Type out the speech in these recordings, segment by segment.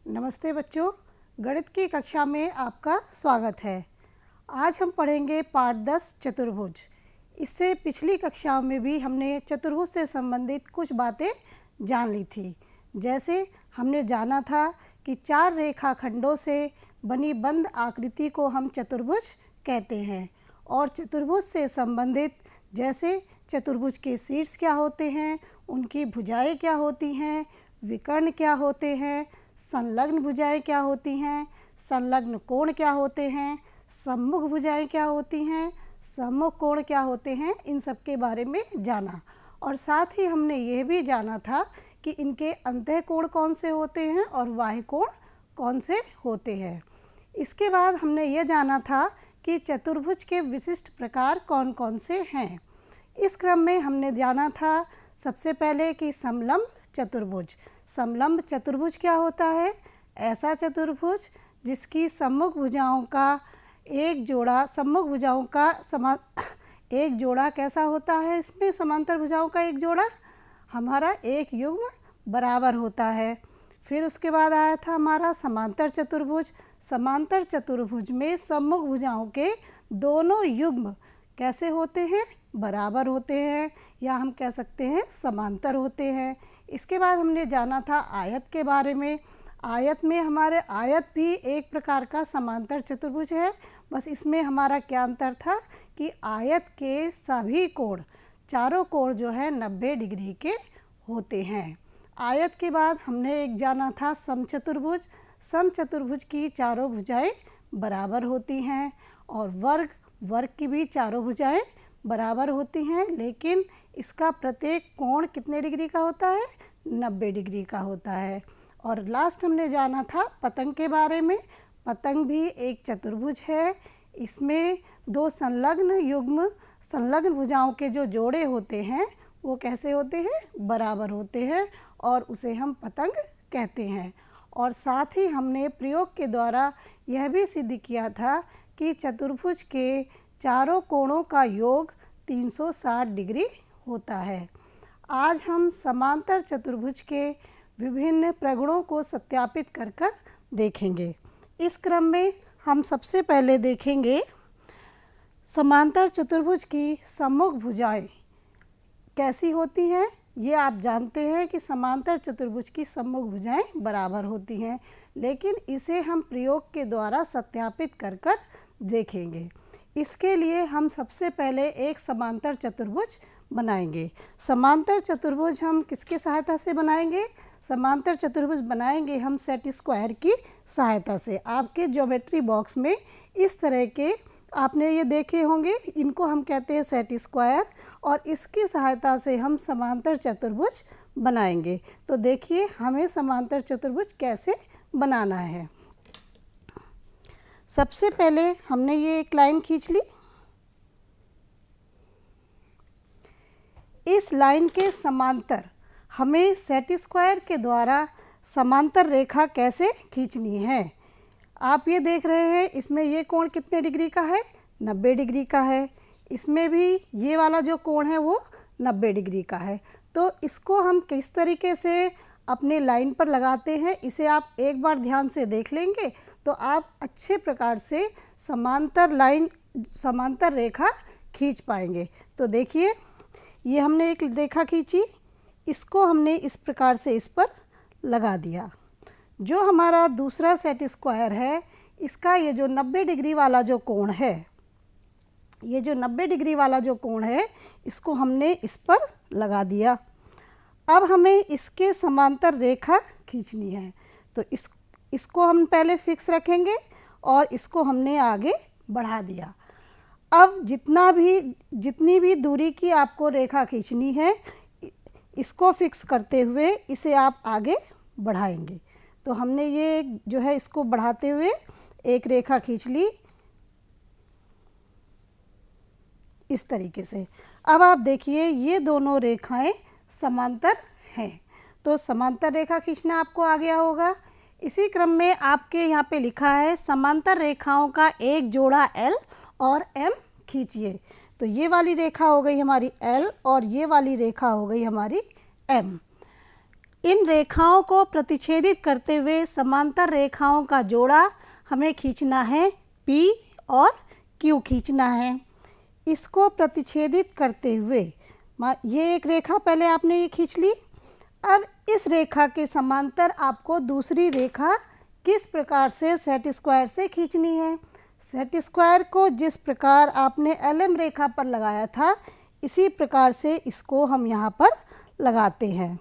नमस्ते बच्चों, गणित की कक्षा में आपका स्वागत है। आज हम पढ़ेंगे पाठ 10 चतुर्भुज। इससे पिछली कक्षाओं में भी हमने चतुर्भुज से संबंधित कुछ बातें जान ली थी। जैसे हमने जाना था कि 4 रेखाखंडों से बनी बंद आकृति को हम चतुर्भुज कहते हैं, और चतुर्भुज से संबंधित जैसे चतुर्भुज के शीर्ष क्या होते हैं, उनकी भुजाएं क्या होती हैं, विकर्ण क्या होते हैं, संलग्न भुजाएं क्या होती हैं, संलग्न कोण क्या होते हैं, सम्मुख भुजाएं क्या होती हैं, सम्मुख कोण क्या होते हैं, इन सब के बारे में जाना। और साथ ही हमने यह भी जाना था कि इनके अंतः कोण कौन से होते हैं और बाह्य कोण कौन से होते हैं। इसके बाद हमने यह जाना था कि चतुर्भुज के विशिष्ट प्रकार कौन कौन से हैं। इस क्रम में हमने जाना था सबसे पहले कि समलंब चतुर्भुज। समलंब चतुर्भुज क्या होता है? ऐसा चतुर्भुज जिसकी सम्मुख भुजाओं का एक जोड़ा, सम्मुख भुजाओं का एक जोड़ा कैसा होता है? इसमें समांतर भुजाओं का एक जोड़ा हमारा एक युग्म बराबर होता है। फिर उसके बाद आया था हमारा समांतर चतुर्भुज। समांतर चतुर्भुज में सम्मुख भुजाओं के दोनों युग्म कैसे होते हैं? बराबर होते हैं, या हम कह सकते हैं समांतर होते हैं। इसके बाद हमने जाना था आयत के बारे में। आयत में हमारे आयत भी एक प्रकार का समांतर चतुर्भुज है, बस इसमें हमारा क्या अंतर था कि आयत के सभी कोण, चारों कोण जो है 90 डिग्री के होते हैं। आयत के बाद हमने एक जाना था समचतुर्भुज। समचतुर्भुज की चारों भुजाएं बराबर होती हैं, और वर्ग की भी चारों भुजाएं बराबर होती हैं, लेकिन इसका प्रत्येक कोण कितने डिग्री का होता है? 90 डिग्री का होता है। और लास्ट हमने जाना था पतंग के बारे में। पतंग भी एक चतुर्भुज है। इसमें दो संलग्न भुजाओं के जो जोड़े होते हैं वो कैसे होते हैं? बराबर होते हैं, और उसे हम पतंग कहते हैं। और साथ ही हमने प्रयोग के द्वारा यह भी सिद्ध किया था कि चतुर्भुज के चारों कोणों का योग 360 डिग्री होता है। आज हम समांतर चतुर्भुज के विभिन्न प्रगुणों को सत्यापित कर देखेंगे। इस क्रम में हम सबसे पहले देखेंगे समांतर चतुर्भुज की सम्मुख भुजाएं कैसी होती हैं। ये आप जानते हैं कि समांतर चतुर्भुज की सम्मुख भुजाएं बराबर होती हैं, लेकिन इसे हम प्रयोग के द्वारा सत्यापित कर देखेंगे। इसके लिए हम सबसे पहले एक समांतर चतुर्भुज बनाएंगे। समांतर चतुर्भुज हम किसके सहायता से बनाएंगे? समांतर चतुर्भुज बनाएंगे हम सेट स्क्वायर की सहायता से। आपके ज्योमेट्री बॉक्स में इस तरह के आपने ये देखे होंगे, इनको हम कहते हैं सेट स्क्वायर, और इसकी सहायता से हम समांतर चतुर्भुज बनाएंगे। तो देखिए हमें समांतर चतुर्भुज कैसे बनाना है। सबसे पहले हमने ये एक लाइन खींच ली। इस लाइन के समांतर हमें सेट स्क्वायर के द्वारा समांतर रेखा कैसे खींचनी है। आप ये देख रहे हैं, इसमें ये कोण कितने डिग्री का है? 90 डिग्री का है। इसमें भी ये वाला जो कोण है वो 90 डिग्री का है। तो इसको हम किस तरीके से अपने लाइन पर लगाते हैं, इसे आप एक बार ध्यान से देख लेंगे तो आप अच्छे प्रकार से समांतर रेखा खींच पाएंगे। तो देखिए ये हमने एक रेखा खींची, इसको हमने इस प्रकार से इस पर लगा दिया। जो हमारा दूसरा सेट स्क्वायर है, इसका ये जो 90 डिग्री वाला जो कोण है, ये जो 90 डिग्री वाला जो कोण है, इसको हमने इस पर लगा दिया। अब हमें इसके समांतर रेखा खींचनी है, तो इसको हम पहले फिक्स रखेंगे और इसको हमने आगे बढ़ा दिया। अब जितनी भी दूरी की आपको रेखा खींचनी है, इसको फिक्स करते हुए इसे आप आगे बढ़ाएंगे। तो हमने ये जो है इसको बढ़ाते हुए एक रेखा खींच ली इस तरीके से। अब आप देखिए ये दोनों रेखाएं समांतर हैं, तो समांतर रेखा खींचना आपको आ गया होगा। इसी क्रम में आपके यहाँ पे लिखा है समांतर रेखाओं का एक जोड़ा L और M खींचिए। तो ये वाली रेखा हो गई हमारी L और ये वाली रेखा हो गई हमारी M। इन रेखाओं को प्रतिच्छेदित करते हुए समांतर रेखाओं का जोड़ा हमें खींचना है, P और Q खींचना है। इसको प्रतिच्छेदित करते हुए ये एक रेखा पहले आपने ये खींच ली। अब इस रेखा के समांतर आपको दूसरी रेखा किस प्रकार से सेट स्क्वायर से खींचनी है। सेट स्क्वायर को जिस प्रकार आपने LM रेखा पर लगाया था, इसी प्रकार से इसको हम यहाँ पर लगाते हैं।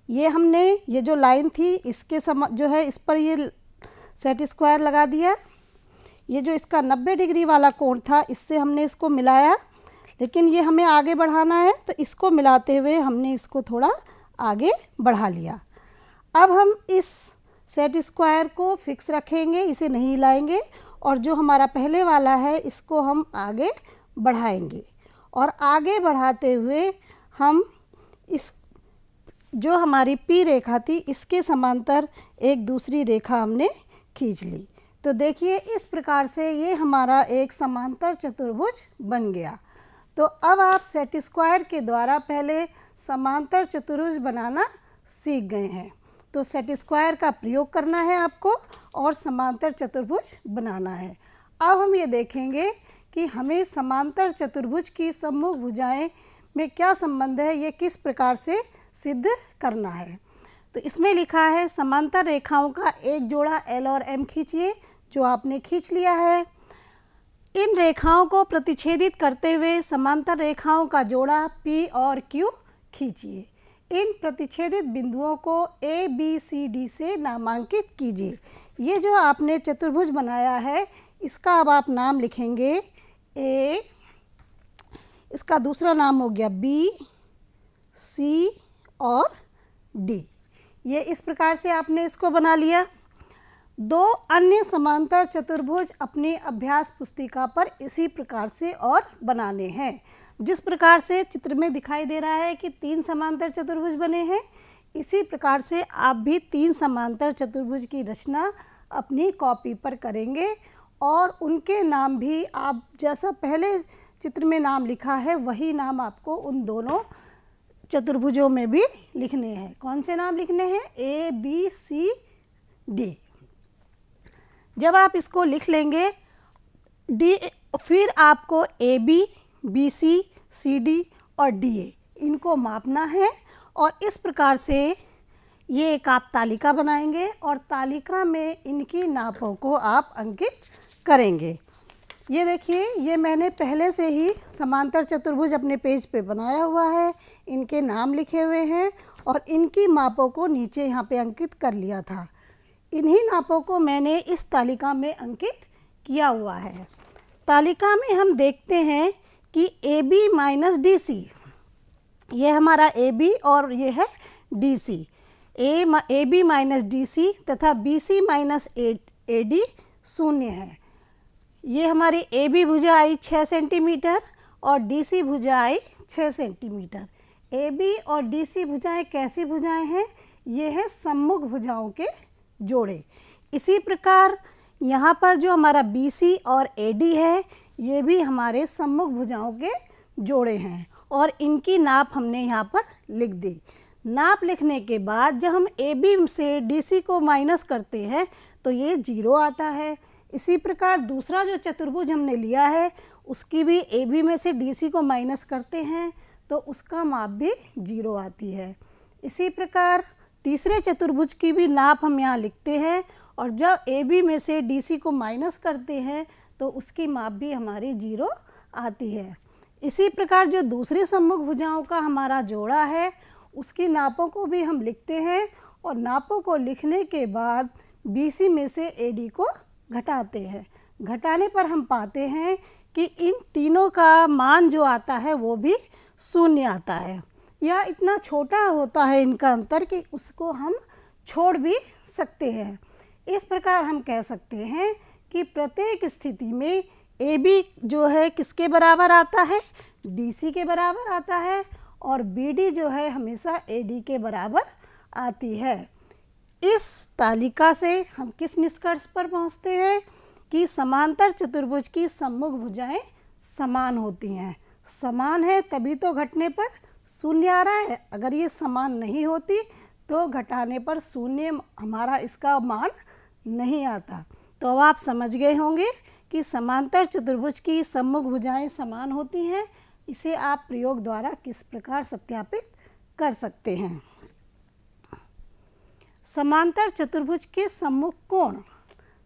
ये जो लाइन थी इसके जो है इस पर ये सेट स्क्वायर लगा दिया। ये जो इसका 90 डिग्री वाला कोण था, इससे हमने इसको मिलाया, लेकिन ये हमें आगे बढ़ाना है, तो इसको मिलाते हुए हमने इसको थोड़ा आगे बढ़ा लिया। अब हम इस सेट स्क्वायर को फिक्स रखेंगे, इसे नहीं हिलाएंगे, और जो हमारा पहले वाला है इसको हम आगे बढ़ाएंगे, और आगे बढ़ाते हुए हम इस जो हमारी P रेखा थी इसके समांतर एक दूसरी रेखा हमने खींच ली। तो देखिए इस प्रकार से ये हमारा एक समांतर चतुर्भुज बन गया। तो अब आप सेट स्क्वायर के द्वारा पहले समांतर चतुर्भुज बनाना सीख गए हैं। तो सेट स्क्वायर का प्रयोग करना है आपको और समांतर चतुर्भुज बनाना है। अब हम ये देखेंगे कि हमें समांतर चतुर्भुज की सम्मुख भुजाएं में क्या संबंध है, ये किस प्रकार से सिद्ध करना है। तो इसमें लिखा है समांतर रेखाओं का एक जोड़ा L और M खींचिए, जो आपने खींच लिया है। इन रेखाओं को प्रतिच्छेदित करते हुए समांतर रेखाओं का जोड़ा P और Q खींचिए। इन प्रतिच्छेदित बिंदुओं को A, B, C, D से नामांकित कीजिए। ये जो आपने चतुर्भुज बनाया है इसका अब आप नाम लिखेंगे A, इसका दूसरा नाम हो गया B, C और D। ये इस प्रकार से आपने इसको बना लिया। दो अन्य समांतर चतुर्भुज अपनी अभ्यास पुस्तिका पर इसी प्रकार से और बनाने हैं। जिस प्रकार से चित्र में दिखाई दे रहा है कि 3 समांतर चतुर्भुज बने हैं, इसी प्रकार से आप भी 3 समांतर चतुर्भुज की रचना अपनी कॉपी पर करेंगे, और उनके नाम भी आप जैसा पहले चित्र में नाम लिखा है वही नाम आपको उन दोनों चतुर्भुजों में भी लिखने हैं। कौन से नाम लिखने हैं? A, B, C, D। जब आप इसको लिख लेंगे D, फिर आपको AB, BC, CD और DA इनको मापना है, और इस प्रकार से ये एक आप तालिका बनाएंगे और तालिका में इनकी नापों को आप अंकित करेंगे। ये देखिए, ये मैंने पहले से ही समांतर चतुर्भुज अपने पेज पे बनाया हुआ है, इनके नाम लिखे हुए हैं और इनकी मापों को नीचे यहाँ पे अंकित कर लिया था। इन्हीं नापों को मैंने इस तालिका में अंकित किया हुआ है। तालिका में हम देखते हैं कि AB माइनस DC, ये हमारा AB और ये है DC। AB माइनस DC तथा BC माइनस AD शून्य है। ये हमारी AB भुजा आई 6 सेंटीमीटर और DC भुजा आई 6 सेंटीमीटर। AB और DC भुजाएं कैसी भुजाएं हैं? ये है सम्मुख भुजाओं के जोड़े। इसी प्रकार यहाँ पर जो हमारा BC और AD है, ये भी हमारे सम्मुख भुजाओं के जोड़े हैं, और इनकी नाप हमने यहाँ पर लिख दी। नाप लिखने के बाद जब हम AB से DC को माइनस करते हैं तो ये 0 आता है। इसी प्रकार दूसरा जो चतुर्भुज हमने लिया है उसकी भी AB में से DC को माइनस करते हैं तो उसका माप भी 0 आती है। इसी प्रकार तीसरे चतुर्भुज की भी नाप हम यहाँ लिखते हैं, और जब AB में से DC को माइनस करते हैं तो उसकी माप भी हमारी 0 आती है। इसी प्रकार जो दूसरी सम्मुख भुजाओं का हमारा जोड़ा है उसकी नापों को भी हम लिखते हैं, और नापों को लिखने के बाद BC में से AD को घटाते हैं। घटाने पर हम पाते हैं कि इन तीनों का मान जो आता है वो भी 0 आता है, या इतना छोटा होता है इनका अंतर कि उसको हम छोड़ भी सकते हैं। इस प्रकार हम कह सकते हैं कि प्रत्येक स्थिति में AB जो है किसके बराबर आता है? DC के बराबर आता है, और BD जो है हमेशा AD के बराबर आती है। इस तालिका से हम किस निष्कर्ष पर पहुंचते हैं कि समांतर चतुर्भुज की सम्मुख भुजाएं समान होती हैं। समान है तभी तो घटने पर शून्य आ रहा है, अगर ये समान नहीं होती तो घटाने पर शून्य हमारा इसका मान नहीं आता। तो अब आप समझ गए होंगे कि समांतर चतुर्भुज की सम्मुख भुजाएं समान होती हैं। इसे आप प्रयोग द्वारा किस प्रकार सत्यापित कर सकते हैं। समांतर चतुर्भुज के सम्मुख कोण।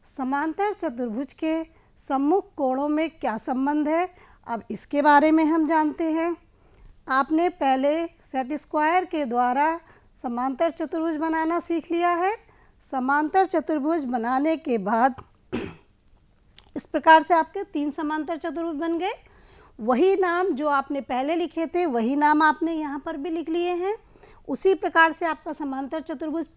समांतर चतुर्भुज के सम्मुख कोणों में क्या संबंध है, अब इसके बारे में हम जानते हैं। आपने पहले सेट स्क्वायर के द्वारा समांतर चतुर्भुज बनाना सीख लिया है। समांतर चतुर्भुज बनाने के बाद इस प्रकार से आपके 3 समांतर चतुर्भुज बन गए। वही नाम जो आपने पहले लिखे थे वही नाम आपने यहाँ पर भी लिख लिए हैं। उसी प्रकार से आपका समांतर चतुर्भुज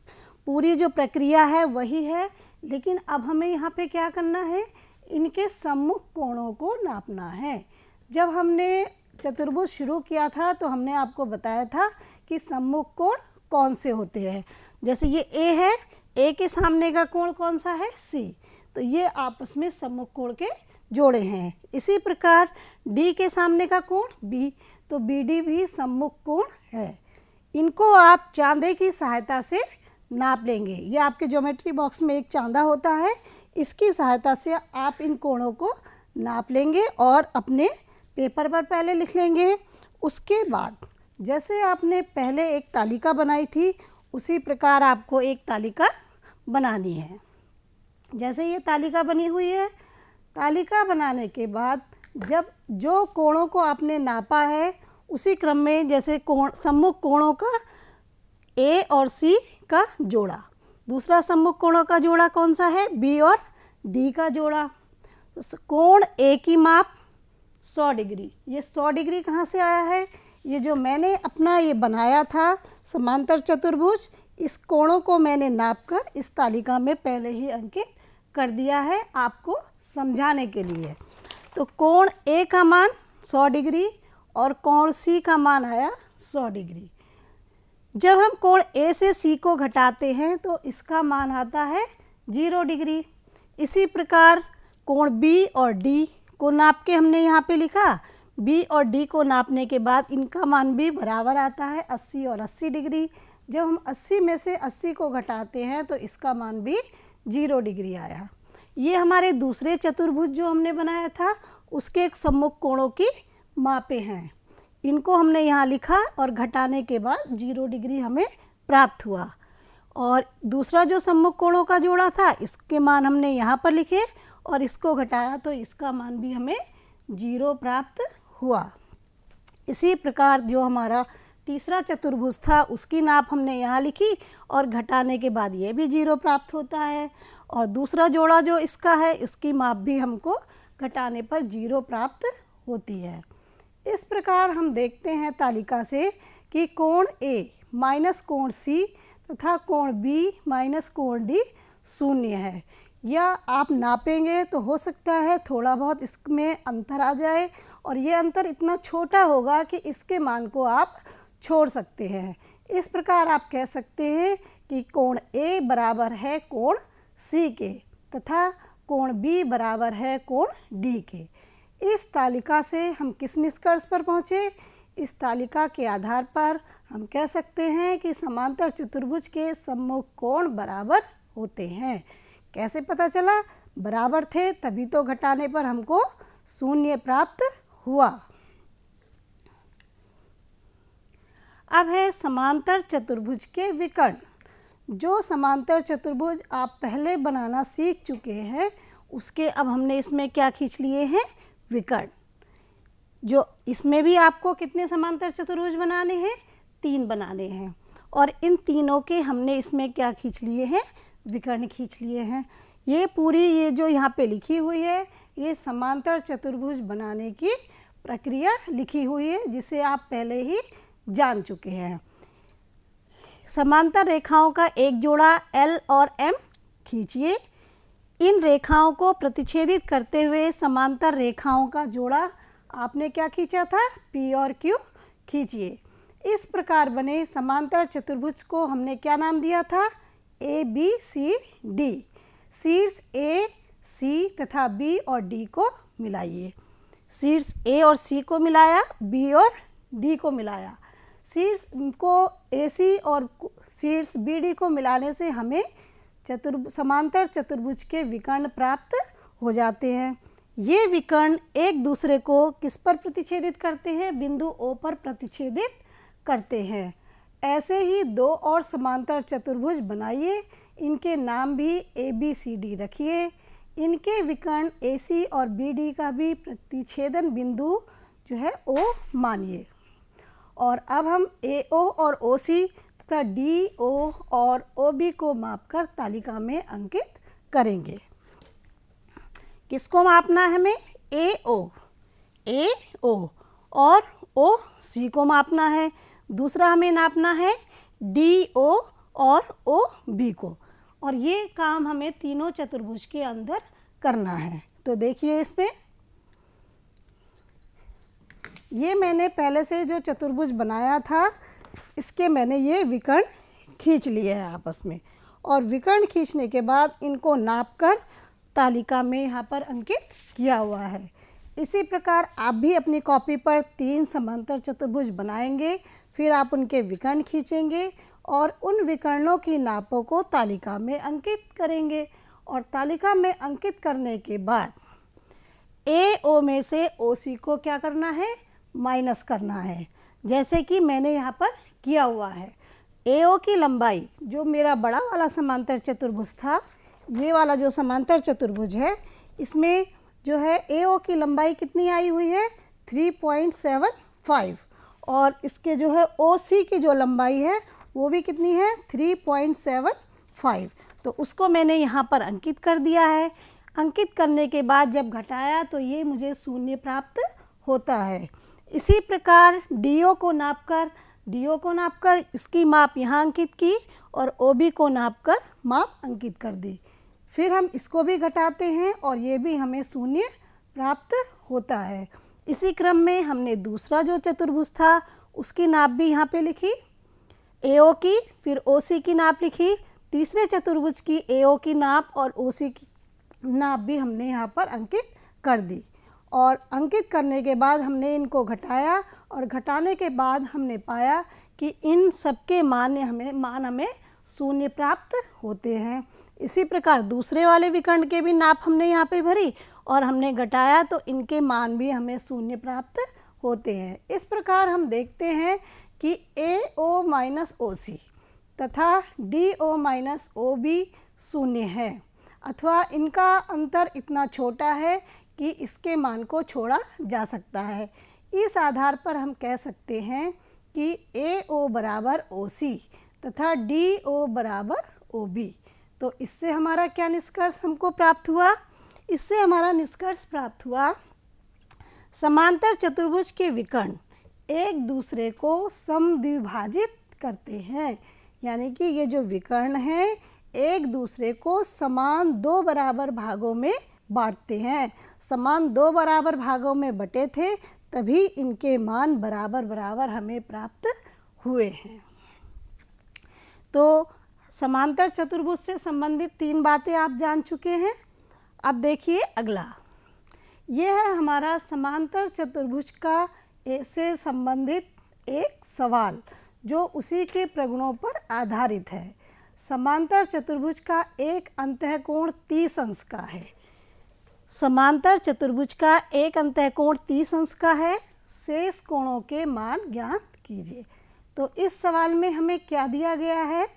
पूरी जो प्रक्रिया है वही है, लेकिन अब हमें यहाँ पे क्या करना है, इनके सम्मुख कोणों को नापना है। जब हमने चतुर्भुज शुरू किया था तो हमने आपको बताया था कि सम्मुख कोण कौन से होते हैं। जैसे ये ए है, ए के सामने का कोण कौन सा है, सी, तो ये आपस में सम्मुख कोण के जोड़े हैं। इसी प्रकार डी के सामने का कोण बी, तो बी डी भी सम्मुख कोण है। इनको आप चांदे की सहायता से नाप लेंगे। ये आपके ज्योमेट्री बॉक्स में एक चांदा होता है, इसकी सहायता से आप इन कोणों को नाप लेंगे और अपने पेपर पर पहले लिख लेंगे। उसके बाद जैसे आपने पहले एक तालिका बनाई थी उसी प्रकार आपको एक तालिका बनानी है। जैसे ये तालिका बनी हुई है, तालिका बनाने के बाद जब जो कोणों को आपने नापा है उसी क्रम में, जैसे कोण सम्मुख कोणों का ए और सी का जोड़ा, दूसरा सम्मुख कोणों का जोड़ा कौन सा है, बी और डी का जोड़ा। तो कोण ए की माप 100 डिग्री। ये 100 डिग्री कहाँ से आया है, ये जो मैंने अपना ये बनाया था समांतर चतुर्भुज, इस कोणों को मैंने नापकर इस तालिका में पहले ही अंकित कर दिया है आपको समझाने के लिए। तो कोण ए का मान 100 डिग्री और कोण सी का मान आया 100 डिग्री। जब हम कोण ए से सी को घटाते हैं तो इसका मान आता है 0 डिग्री। इसी प्रकार कोण बी और डी को नाप के हमने यहाँ पे लिखा, बी और डी को नापने के बाद इनका मान भी बराबर आता है 80 और 80 डिग्री। जब हम 80 में से 80 को घटाते हैं तो इसका मान भी 0 डिग्री आया। ये हमारे दूसरे चतुर्भुज जो हमने बनाया था उसके सम्मुख कोणों की मापें हैं। इनको हमने यहाँ लिखा और घटाने के बाद 0 डिग्री हमें प्राप्त हुआ। और दूसरा जो सम्मुख कोणों का जोड़ा था इसके मान हमने यहाँ पर लिखे और इसको घटाया तो इसका मान भी हमें 0 प्राप्त हुआ। इसी प्रकार जो हमारा तीसरा चतुर्भुज था उसकी नाप हमने यहाँ लिखी और घटाने के बाद ये भी 0 प्राप्त होता है। और दूसरा जोड़ा जो इसका है इसकी माप भी हमको घटाने पर 0 प्राप्त होती है। इस प्रकार हम देखते हैं तालिका से कि कोण ए माइनस कोण सी तथा कोण बी माइनस कोण डी 0 है। या आप नापेंगे तो हो सकता है थोड़ा बहुत इसमें अंतर आ जाए और ये अंतर इतना छोटा होगा कि इसके मान को आप छोड़ सकते हैं। इस प्रकार आप कह सकते हैं कि कोण ए बराबर है कोण सी के तथा कोण बी बराबर है कोण डी के। इस तालिका से हम किस निष्कर्ष पर पहुँचे, इस तालिका के आधार पर हम कह सकते हैं कि समांतर चतुर्भुज के सम्मुख कोण बराबर होते हैं। कैसे पता चला, बराबर थे तभी तो घटाने पर हमको 0 प्राप्त हुआ। अब है समांतर चतुर्भुज के विकर्ण। जो समांतर चतुर्भुज आप पहले बनाना सीख चुके हैं उसके अब हमने इसमें क्या खींच लिए हैं, विकर्ण। जो इसमें भी आपको कितने समांतर चतुर्भुज बनाने हैं, 3 बनाने हैं और इन तीनों के हमने इसमें क्या खींच लिए हैं, विकर्ण खींच लिए हैं। ये पूरी ये जो यहाँ पे लिखी हुई है ये समांतर चतुर्भुज बनाने की प्रक्रिया लिखी हुई है जिसे आप पहले ही जान चुके हैं। समांतर रेखाओं का एक जोड़ा L और M खींचिए। इन रेखाओं को प्रतिच्छेदित करते हुए समांतर रेखाओं का जोड़ा आपने क्या खींचा था, P और Q खींचिए। इस प्रकार बने समांतर चतुर्भुज को हमने क्या नाम दिया था, A B C D। शीर्ष A, C तथा B और D को मिलाइए। शीर्ष A और C को मिलाया, B और D को मिलाया। शीर्ष को AC और शीर्ष BD को मिलाने से हमें समांतर चतुर्भुज के विकर्ण प्राप्त हो जाते हैं। ये विकर्ण एक दूसरे को किस पर प्रतिच्छेदित करते हैं? बिंदु O पर प्रतिच्छेदित करते हैं। ऐसे ही दो और समांतर चतुर्भुज बनाइए, इनके नाम भी ABCD रखिए। इनके विकर्ण AC और BD का भी प्रतिच्छेदन बिंदु जो है O मानिए। और अब हम AO और OC तथा DO और OB को मापकर तालिका में अंकित करेंगे। किसको मापना है हमें? AO और OC को मापना है। दूसरा हमें नापना है DO और OB को, और ये काम हमें तीनों चतुर्भुज के अंदर करना है। तो देखिए, इसमें ये मैंने पहले से जो चतुर्भुज बनाया था, इसके मैंने ये विकर्ण खींच लिए हैं आपस में, और विकर्ण खींचने के बाद इनको नापकर तालिका में यहाँ पर अंकित किया हुआ है। इसी प्रकार आप भी अपनी कॉपी पर 3 समांतर चतुर्भुज बनाएंगे, फिर आप उनके विकर्ण खींचेंगे और उन विकर्णों की नापों को तालिका में अंकित करेंगे। और तालिका में अंकित करने के बाद AO में से OC को क्या करना है? माइनस करना है, जैसे कि मैंने यहाँ पर किया हुआ है। AO की लंबाई, जो मेरा बड़ा वाला समांतर चतुर्भुज था, ये वाला जो समांतर चतुर्भुज है, इसमें जो है AO की लंबाई कितनी आई हुई है? 3.75, और इसके जो है OC की जो लंबाई है वो भी कितनी है? 3.75। तो उसको मैंने यहाँ पर अंकित कर दिया है। अंकित करने के बाद जब घटाया तो ये मुझे शून्य प्राप्त होता है। इसी प्रकार DO को नापकर इसकी माप यहाँ अंकित की और OB को नापकर माप अंकित कर दी। फिर हम इसको भी घटाते हैं और ये भी हमें शून्य प्राप्त होता है। इसी क्रम में हमने दूसरा जो चतुर्भुज था उसकी नाप भी यहाँ पे लिखी, AO की, फिर OC की नाप लिखी। तीसरे चतुर्भुज की AO की नाप और OC की नाप भी हमने यहाँ पर अंकित कर दी, और अंकित करने के बाद हमने इनको घटाया, और घटाने के बाद हमने पाया कि इन सबके मान हमें शून्य प्राप्त होते हैं। इसी प्रकार दूसरे वाले विकर्ण के भी नाप हमने यहाँ पे भरी और हमने घटाया, तो इनके मान भी हमें शून्य प्राप्त होते हैं। इस प्रकार हम देखते हैं कि AO माइनस OC तथा DO माइनस OB शून्य है, अथवा इनका अंतर इतना छोटा है कि इसके मान को छोड़ा जा सकता है। इस आधार पर हम कह सकते हैं कि AO बराबर OC तथा DO बराबर OB। तो इससे हमारा क्या निष्कर्ष हमको प्राप्त हुआ? इससे हमारा निष्कर्ष प्राप्त हुआ, समांतर चतुर्भुज के विकर्ण एक दूसरे को समद्विभाजित करते हैं। यानी कि ये जो विकर्ण हैं एक दूसरे को समान 2 बराबर भागों में बांटते हैं। समान 2 बराबर भागों में बटे थे, तभी इनके मान बराबर बराबर हमें प्राप्त हुए हैं। तो समांतर चतुर्भुज से संबंधित 3 बातें आप जान चुके हैं। अब देखिए अगला, ये है हमारा समांतर चतुर्भुज का से संबंधित एक सवाल, जो उसी के प्रगुणों पर आधारित है। समांतर चतुर्भुज का एक अंतःकोण 30 अंश का है। समांतर चतुर्भुज का एक अंतःकोण 30 अंश का है। शेष कोणों के मान ज्ञात कीजिए। तो इस सवाल में हमें क्या दिया गया है?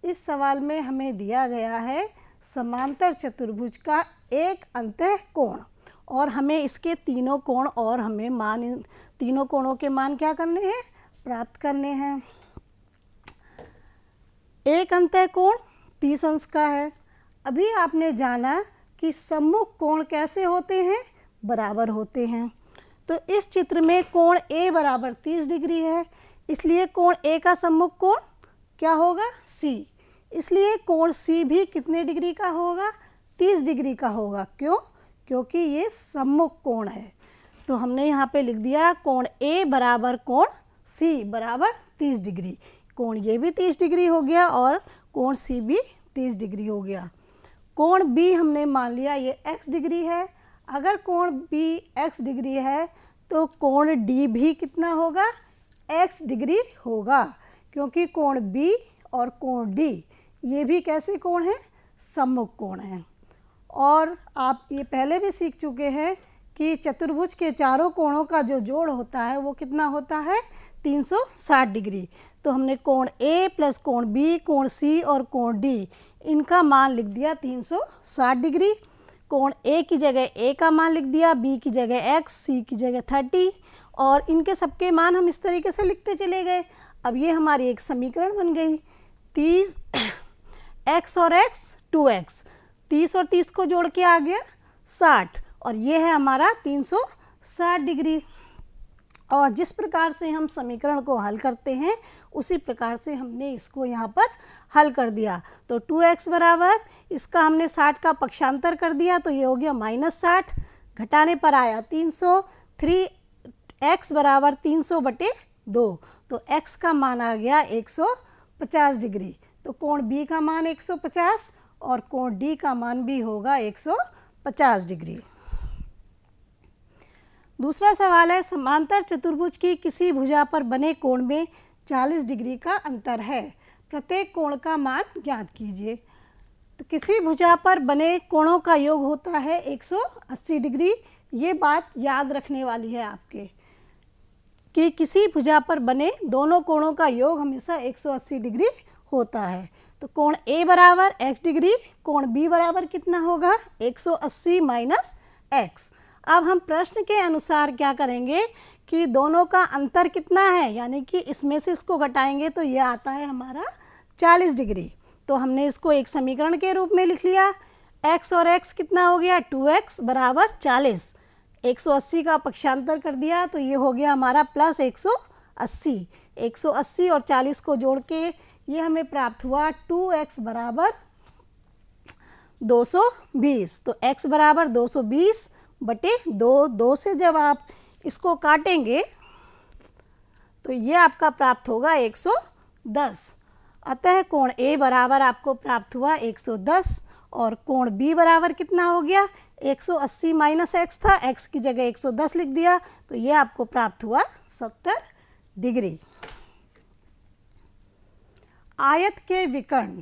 इस सवाल में हमें दिया गया है समांतर चतुर्भुज का एक अंतःकोण, और हमें इसके तीनों कोण और हमें मान, तीनों कोणों के मान क्या करने हैं? प्राप्त करने हैं। एक अंतःकोण 30 अंश का है। अभी आपने जाना कि सम्मुख कोण कैसे होते हैं? बराबर होते हैं। तो इस चित्र में कोण A बराबर 30 डिग्री है, इसलिए कोण A का सम्मुख कोण क्या होगा? C। इसलिए कोण C भी कितने डिग्री का होगा? 30 डिग्री का होगा। क्यों? क्योंकि ये सम्मुख कोण है। तो हमने यहाँ पे लिख दिया कोण A बराबर कोण C बराबर 30 डिग्री। कोण ये भी 30 डिग्री हो गया और कोण C भी 30 डिग्री हो गया। कोण B हमने मान लिया ये x डिग्री है। अगर कोण B x डिग्री है तो कोण D भी कितना होगा? x डिग्री होगा, क्योंकि कोण B और कोण D ये भी कैसे कोण हैं? सम्मुख कोण हैं। और आप ये पहले भी सीख चुके हैं कि चतुर्भुज के चारों कोणों का जो जोड़ होता है वो कितना होता है? 360 डिग्री। तो हमने कोण A प्लस कोण B, कोण C और कोण D इनका मान लिख दिया 360 डिग्री। कोण A की जगह A का मान लिख दिया, B की जगह x, C की जगह 30 और इनके सबके मान हम इस तरीके से लिखते चले गए। अब ये हमारी एक समीकरण बन गई। 30 x और x 2x, 30 और 30 को जोड़ के आ गया 60 और ये है हमारा 360 डिग्री। और जिस प्रकार से हम समीकरण को हल करते हैं उसी प्रकार से हमने इसको यहाँ पर हल कर दिया। तो 2x बराबर, इसका हमने 60 का पक्षांतर कर दिया तो ये हो गया -60, घटाने पर आया 300, 3x बराबर 300/2, तो x का मान आ गया 150 डिग्री। तो कोण B का मान 150 और कोण D का मान भी होगा 150 डिग्री। दूसरा सवाल है, समांतर चतुर्भुज की किसी भुजा पर बने कोण में 40 डिग्री का अंतर है, प्रत्येक कोण का मान ज्ञात कीजिए। तो किसी भुजा पर बने कोणों का योग होता है 180 डिग्री। ये बात याद रखने वाली है आपके कि किसी भुजा पर बने दोनों कोणों का योग हमेशा 180 डिग्री होता है। तो कोण A बराबर x डिग्री, कोण B बराबर कितना होगा? 180 माइनस x। अब हम प्रश्न के अनुसार क्या करेंगे कि दोनों का अंतर कितना है, यानी कि इसमें से इसको घटाएंगे तो ये आता है हमारा 40 डिग्री। तो हमने इसको एक समीकरण के रूप में लिख लिया। x और x कितना हो गया? 2x बराबर 40, 180 का पक्षांतर कर दिया तो ये हो गया हमारा प्लस 180, 180 और 40 को जोड़ के ये हमें प्राप्त हुआ 2x बराबर 220। तो x बराबर 220/2, 2 से जब आप इसको काटेंगे तो ये आपका प्राप्त होगा 110। अतः कोण A बराबर आपको प्राप्त हुआ 110 और कोण B बराबर कितना हो गया? 180 माइनस x था, x की जगह 110 लिख दिया तो ये आपको प्राप्त हुआ 70 डिग्री। आयत के विकर्ण।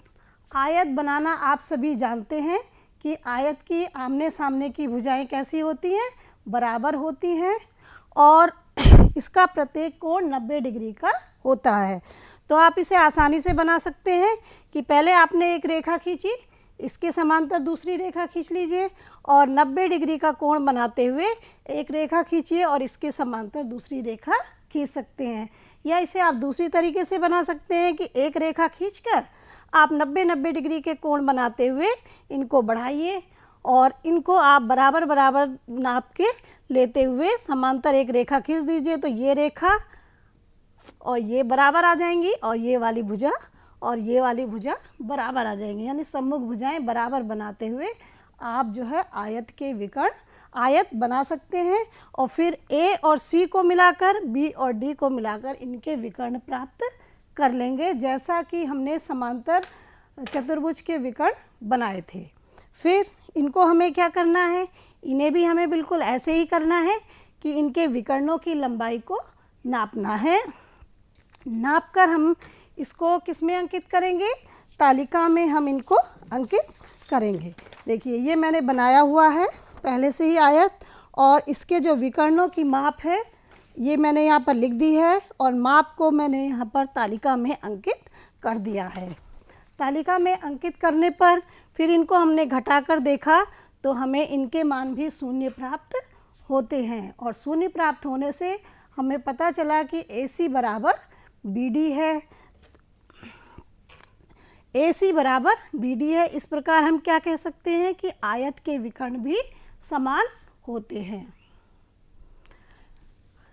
आयत बनाना आप सभी जानते हैं कि आयत की आमने सामने की भुजाएं कैसी होती हैं? बराबर होती हैं और इसका प्रत्येक कोण 90 डिग्री का होता है। तो आप इसे आसानी से बना सकते हैं कि पहले आपने एक रेखा खींची, इसके समांतर दूसरी रेखा खींच लीजिए और 90 डिग्री का कोण बनाते हुए एक रेखा खींचिए और इसके समांतर दूसरी रेखा खींच सकते हैं। या इसे आप दूसरी तरीके से बना सकते हैं कि एक रेखा खींचकर आप 90 डिग्री के कोण बनाते हुए इनको बढ़ाइए और इनको आप बराबर बराबर नाप के लेते हुए समांतर एक रेखा खींच दीजिए तो ये रेखा और ये बराबर आ जाएंगी और ये वाली भुजा और ये वाली भुजा बराबर आ जाएंगी, यानी सम्मुख भुजाएं बराबर बनाते हुए आप जो है आयत के विकर्ण आयत बना सकते हैं और फिर A और C को मिलाकर B और D को मिलाकर इनके विकर्ण प्राप्त कर लेंगे, जैसा कि हमने समांतर चतुर्भुज के विकर्ण बनाए थे। फिर इनको हमें क्या करना है? इन्हें भी हमें बिल्कुल ऐसे ही करना है कि इनके विकर्णों की लंबाई को नापना है। नापकर हम इसको किस में अंकित करेंगे? तालिका में हम इनको अंकित करेंगे। देखिए ये मैंने बनाया हुआ है पहले से ही आयत और इसके जो विकर्णों की माप है ये मैंने यहाँ पर लिख दी है और माप को मैंने यहाँ पर तालिका में अंकित कर दिया है। तालिका में अंकित करने पर फिर इनको हमने घटाकर देखा तो हमें इनके मान भी शून्य प्राप्त होते हैं और शून्य प्राप्त होने से हमें पता चला कि AC बराबर BD है, AC बराबर BD है। इस प्रकार हम क्या कह सकते हैं कि आयत के विकर्ण भी समान होते हैं।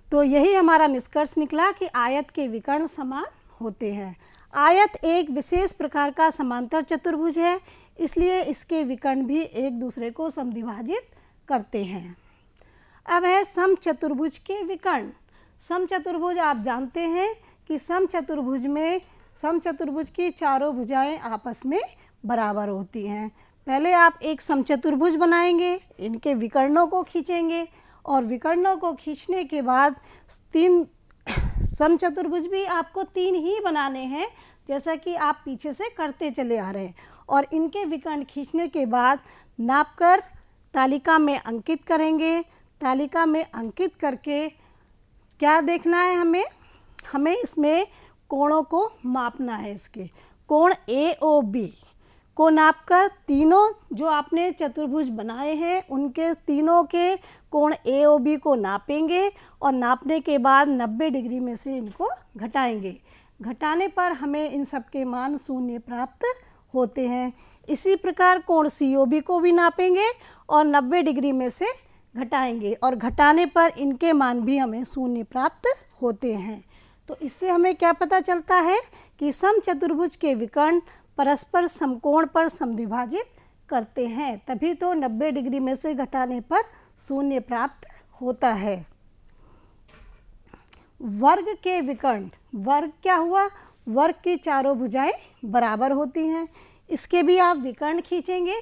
तो यही हमारा निष्कर्ष निकला कि आयत के विकर्ण समान होते हैं। आयत एक विशेष प्रकार का समांतर चतुर्भुज है, इसलिए इसके विकर्ण भी एक दूसरे को समद्विभाजित करते हैं। अब है समचतुर्भुज के विकर्ण। समचतुर्भुज आप जानते हैं कि समचतुर्भुज की चारों भुजाएं आपस में बराबर होती हैं। पहले आप एक समचतुर्भुज बनाएंगे, इनके विकर्णों को खींचेंगे और विकर्णों को खींचने के बाद तीन समचतुर्भुज भी आपको 3 ही बनाने हैं, जैसा कि आप पीछे से करते चले आ रहे हैं। और इनके विकर्ण खींचने के बाद नापकर तालिका में अंकित करेंगे। तालिका में अंकित करके क्या देखना है हमें इसमें कोणों को मापना है। इसके कोण AOB को नापकर तीनों जो आपने चतुर्भुज बनाए हैं उनके तीनों के कोण AOB को नापेंगे और नापने के बाद 90 डिग्री में से इनको घटाएंगे। घटाने पर हमें इन सब के मान शून्य प्राप्त होते हैं। इसी प्रकार कोण COB को भी नापेंगे और 90 डिग्री में से घटाएंगे और घटाने पर इनके मान भी हमें शून्य प्राप्त होते हैं। तो इससे हमें क्या पता चलता है कि समचतुर्भुज के विकर्ण परस्पर समकोण पर समद्विभाजित करते हैं, तभी तो 90 डिग्री में से घटाने पर शून्य प्राप्त होता है। वर्ग के विकर्ण, वर्ग क्या हुआ? वर्ग की चारों भुजाएं बराबर होती हैं। इसके भी आप विकर्ण खींचेंगे।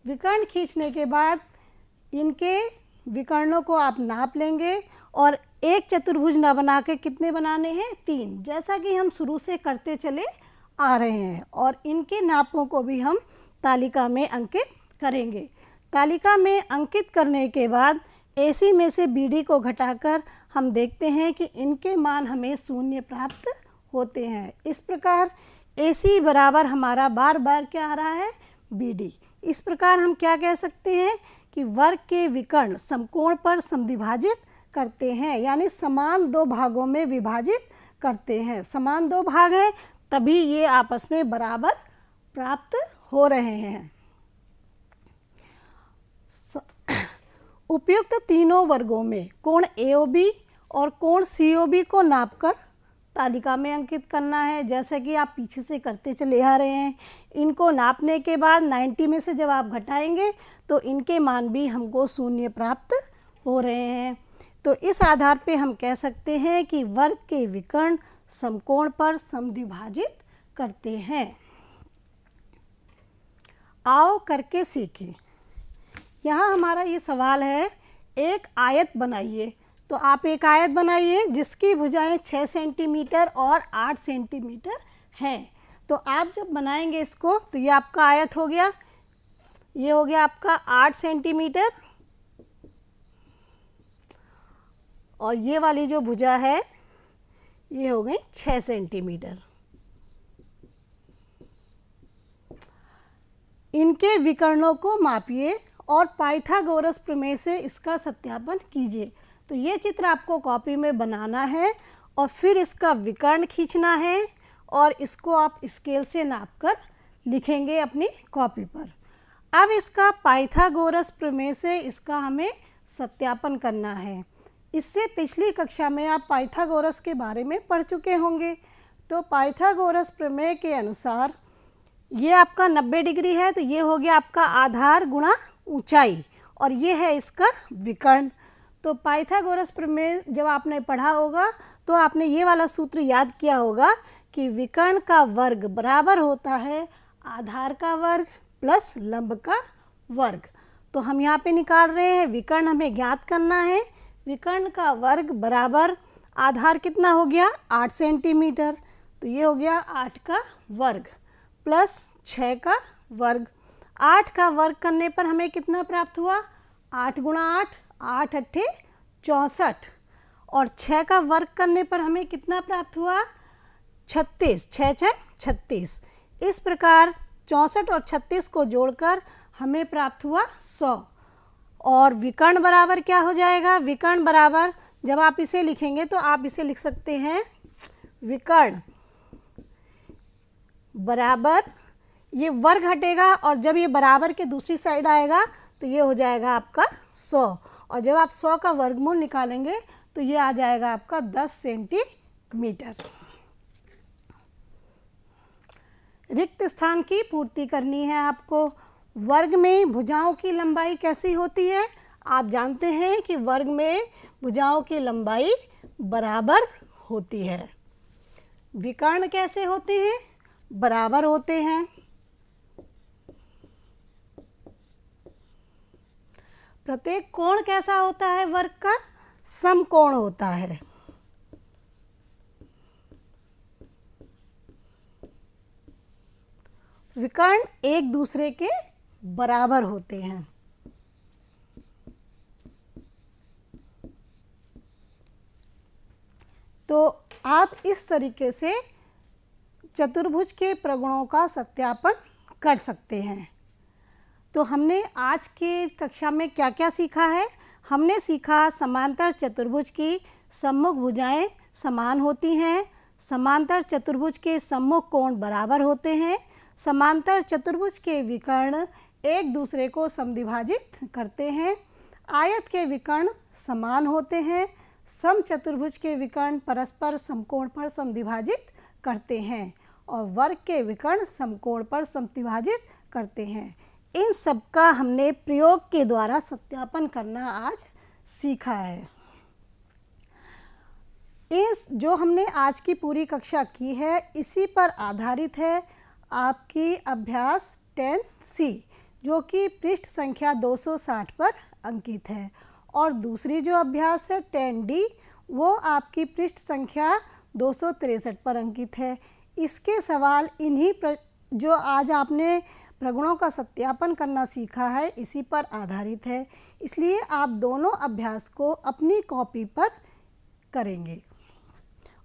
विकर्ण खींचने के बाद इनके विकर्णों को आप नाप लेंगे और एक चतुर्भुज न बना के कितने बनाने हैं? 3, जैसा कि हम शुरू से करते चले आ रहे हैं। और इनके नापों को भी हम तालिका में अंकित करेंगे। तालिका में अंकित करने के बाद AC में से BD को घटाकर हम देखते हैं कि इनके मान हमें शून्य प्राप्त होते हैं। इस प्रकार AC बराबर हमारा बार बार क्या आ रहा है? BD। इस प्रकार हम क्या कह सकते हैं कि वर्ग के विकर्ण समकोण पर समद्विभाजित करते हैं, यानी समान 2 भागों में विभाजित करते हैं। समान 2 भाग हैं तभी ये आपस में बराबर प्राप्त हो रहे हैं। उपयुक्त तीनों वर्गों में कोण AOB और कोण COB को नापकर तालिका में अंकित करना है, जैसा कि आप पीछे से करते चले आ रहे हैं। इनको नापने के बाद 90 में से जब आप घटाएंगे तो इनके मान भी हमको शून्य प्राप्त हो रहे हैं। तो इस आधार पे हम कह सकते हैं कि वर्ग के विकर्ण समकोण पर समद्विभाजित करते हैं। आओ करके सीखें। यहाँ हमारा ये सवाल है, एक आयत बनाइए। तो आप एक आयत बनाइए जिसकी भुजाएं 6 सेंटीमीटर और 8 सेंटीमीटर हैं। तो आप जब बनाएंगे इसको तो ये आपका आयत हो गया, ये हो गया आपका 8 सेंटीमीटर और ये वाली जो भुजा है ये हो गई 6 सेंटीमीटर। इनके विकर्णों को मापिए और पाइथागोरस प्रमेय से इसका सत्यापन कीजिए। तो ये चित्र आपको कॉपी में बनाना है और फिर इसका विकर्ण खींचना है और इसको आप स्केल से नापकर लिखेंगे अपनी कॉपी पर। अब इसका पाइथागोरस प्रमेय से इसका हमें सत्यापन करना है। इससे पिछली कक्षा में आप पाइथागोरस के बारे में पढ़ चुके होंगे। तो पाइथागोरस प्रमेय के अनुसार ये आपका 90 डिग्री है, तो ये हो गया आपका आधार गुणा ऊंचाई और ये है इसका विकर्ण। तो पाइथागोरस प्रमेय जब आपने पढ़ा होगा तो आपने ये वाला सूत्र याद किया होगा कि विकर्ण का वर्ग बराबर होता है आधार का वर्ग प्लस लंब का वर्ग। तो हम यहाँ पे निकाल रहे हैं, विकर्ण हमें ज्ञात करना है। विकर्ण का वर्ग बराबर आधार कितना हो गया? 8 सेंटीमीटर। तो ये हो गया 8 का वर्ग प्लस 6 का वर्ग। 8 का वर्ग करने पर हमें कितना प्राप्त हुआ? 8 गुणा 8, 8 अट्ठे 64 और 6 का वर्ग करने पर हमें कितना प्राप्त हुआ? 36, 6 6 36। इस प्रकार 64 और 36 को जोड़कर हमें प्राप्त हुआ 100। और विकर्ण बराबर क्या हो जाएगा? विकर्ण बराबर जब आप इसे लिखेंगे तो आप इसे लिख सकते हैं विकर्ण बराबर, ये वर्ग हटेगा और जब ये बराबर के दूसरी साइड आएगा तो ये हो जाएगा आपका 100 और जब आप 100 का वर्गमूल निकालेंगे तो ये आ जाएगा आपका 10 सेंटीमीटर। रिक्त स्थान की पूर्ति करनी है आपको। वर्ग में भुजाओं की लंबाई कैसी होती है? आप जानते हैं कि वर्ग में भुजाओं की लंबाई बराबर होती है। विकर्ण कैसे होते हैं? बराबर होते हैं। प्रत्येक कोण कैसा होता है? वर्ग का समकोण होता है। विकर्ण एक दूसरे के बराबर होते हैं। तो आप इस तरीके से चतुर्भुज के प्रगुणों का सत्यापन कर सकते हैं। तो हमने आज की कक्षा में क्या क्या सीखा है? हमने सीखा समांतर चतुर्भुज की सम्मुख भुजाएं समान होती हैं, समांतर चतुर्भुज के सम्मुख कोण बराबर होते हैं, समांतर चतुर्भुज के विकर्ण एक दूसरे को समद्विभाजित करते हैं, आयत के विकर्ण समान होते हैं, समचतुर्भुज के विकर्ण परस्पर समकोण पर समद्विभाजित करते हैं और वर्ग के विकर्ण समकोण पर समद्विभाजित करते हैं। इन सब का हमने प्रयोग के द्वारा सत्यापन करना आज सीखा है। इस जो हमने आज की पूरी कक्षा की है इसी पर आधारित है आपकी अभ्यास 10C, जो कि पृष्ठ संख्या 260 पर अंकित है, और दूसरी जो अभ्यास है 10D वो आपकी पृष्ठ संख्या 263 पर अंकित है। इसके सवाल इन्हीं जो आज आपने प्रगुणों का सत्यापन करना सीखा है इसी पर आधारित है, इसलिए आप दोनों अभ्यास को अपनी कॉपी पर करेंगे।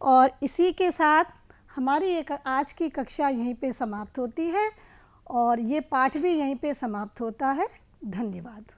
और इसी के साथ हमारी एक आज की कक्षा यहीं पे समाप्त होती है और ये पाठ भी यहीं पे समाप्त होता है। धन्यवाद।